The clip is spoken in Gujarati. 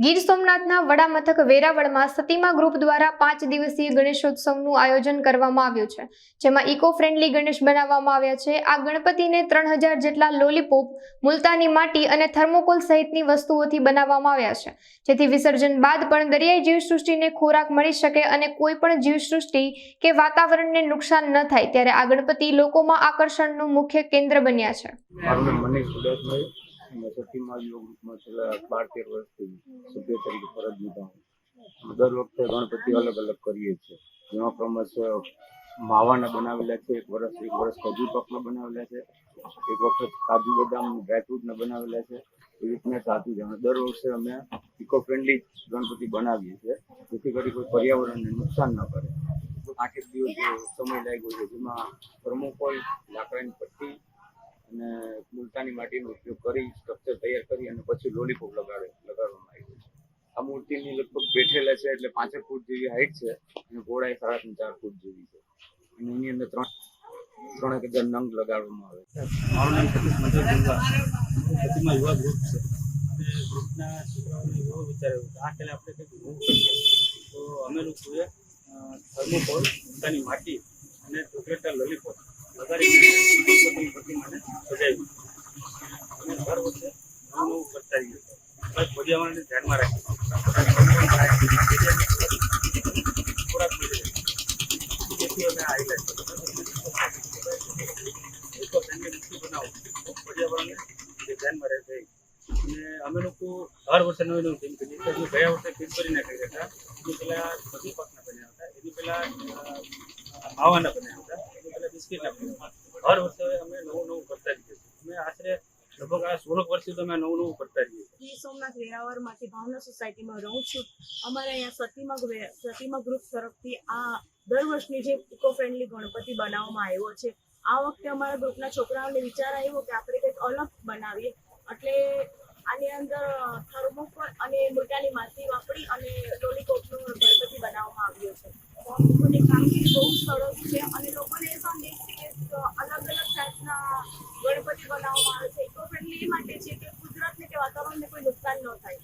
ગીર સોમનાથના વડા મથક વેરાવળમાં સતીમા ગ્રુપ દ્વારા 5 દિવસીય ગણેશોત્સવનું આયોજન કરવામાં આવ્યું છે, જેમાં ઇકો ફ્રેન્ડલી ગણેશ બનાવવામાં આવ્યા છે। આ ગણપતિને 3000 જેટલા લોલીપોપ, મુલતાની માટી અને થર્મોકોલ સહિતની વસ્તુઓથી બનાવવામાં આવ્યા છે, જેથી વિસર્જન બાદ પણ દરિયાઈ જીવસૃષ્ટિને ખોરાક મળી શકે અને કોઈ પણ જીવસૃષ્ટિ કે વાતાવરણને નુકસાન ન થાય, ત્યારે આ ગણપતિ લોકોમાં આકર્ષણનું મુખ્ય કેન્દ્ર બન્યા છે। સતીમા ગ્રુપમાં છેલ્લા 12-13 વર્ષથી સભ્ય તરીકે ફરજ નિભાવું। દર વખતે ગણપતિ અલગ અલગ કરીએ છીએ, જેમાં ક્રમશ માવાના બનાવેલા છે, એક વર્ષ ખજૂર પાકના બનાવેલા છે, એક વખત કાજુ બદામ ડ્રાયફ્રૂટના બનાવેલા છે, એવી રીતના સાચું છે। દર વર્ષે અમે ઇકો ફ્રેન્ડલી ગણપતિ બનાવીએ છીએ, જેથી કરી કોઈ પર્યાવરણને નુકસાન ન કરે। 8 દિવસ સમય લાગ્યો છે, જેમાં થર્મોકોલ, લાકડાની પટ્ટી અને મુલતાની માટીનો ઉપયોગ કરી સ્ટ્રક્ચર તૈયાર કરી અને પછી લોલીપોપ લગાડવામાં આવ્યું છે। આ મૂર્તિની લગભગ બેઠેલા છે એટલે 5 ફૂટ જેવી હાઈટ છે અને પહોળાઈ 4.5 ફૂટ જેવી છે, અને એની અંદર 3000 નંગ લગાડવામાં આવે છે। મારું નામ સતીશ મંદિર સતીમા યુવા ગ્રુપ છે, અને ગ્રુપના છોકરાઓને એવો વિચાર આવ્યો કે આ પહેલાં આપણે કંઈક નવું કરીએ, તો અમે લોકોએ થર્મોકોલ, મુલતાની માટી અને ચોકલેટના લોલીપોપ લગાડીને પ્રતિમાને સજાવી અને દર વર્ષે નવું કરતા રહીએ છીએ, પ્લસ પર્યાવરણને ધ્યાનમાં રાખીએ ખોરાક મળી રહે તેથી અમે હાઈલાઇટ ઇકો ફ્રેન્ડલી મૂર્તિ બનાવો પર્યાવરણને ધ્યાનમાં રહે છે। અને અમે લોકો હર વર્ષે નવી થીમ કરીએ છીએ। જો ગયા વર્ષે થીમ કરી નાખી હતા, એની પહેલાં બધી પાકના બન્યા હતા, એની પહેલાં માવાના બન્યા હતા, એની પહેલાં બિસ્કીટના બન્યા હતા। હર વર્ષે અમે નવું કરતા રહીએ છીએ। અમે આશરે લગભગ આ 16 વર્ષથી તો અમે નવું કરતા રહીએ છીએ। ગીર સોમનાથ વેરાવળમાંથી ભાવના સોસાયટીમાં રહું છું। અમારે અહીંયા સતીમા ગ્રુપ તરફથી આ દર વર્ષની જે ઇકો ફ્રેન્ડલી ગણપતિ બનાવવામાં આવ્યો છે, આ વખતે અમારા ગ્રુપના છોકરાઓને વિચાર આવ્યો કે આપણે કંઈક અલગ બનાવીએ, એટલે આની અંદર થર્મોકોલ અને મુલતાની માટી વાપરી અને લોલીપોપનો ગણપતિ બનાવવામાં આવ્યો છે। લોકોની કામગીરી બહુ સરસ છે અને લોકોને એ સંદેશ છે કે અલગ અલગ ટાઈપના ગણપતિ બનાવવામાં આવે છે। ઇકો ફ્રેન્ડલી એ માટે છે કે કુદરતને કે વાતાવરણને કોઈ નુકસાન ન થાય।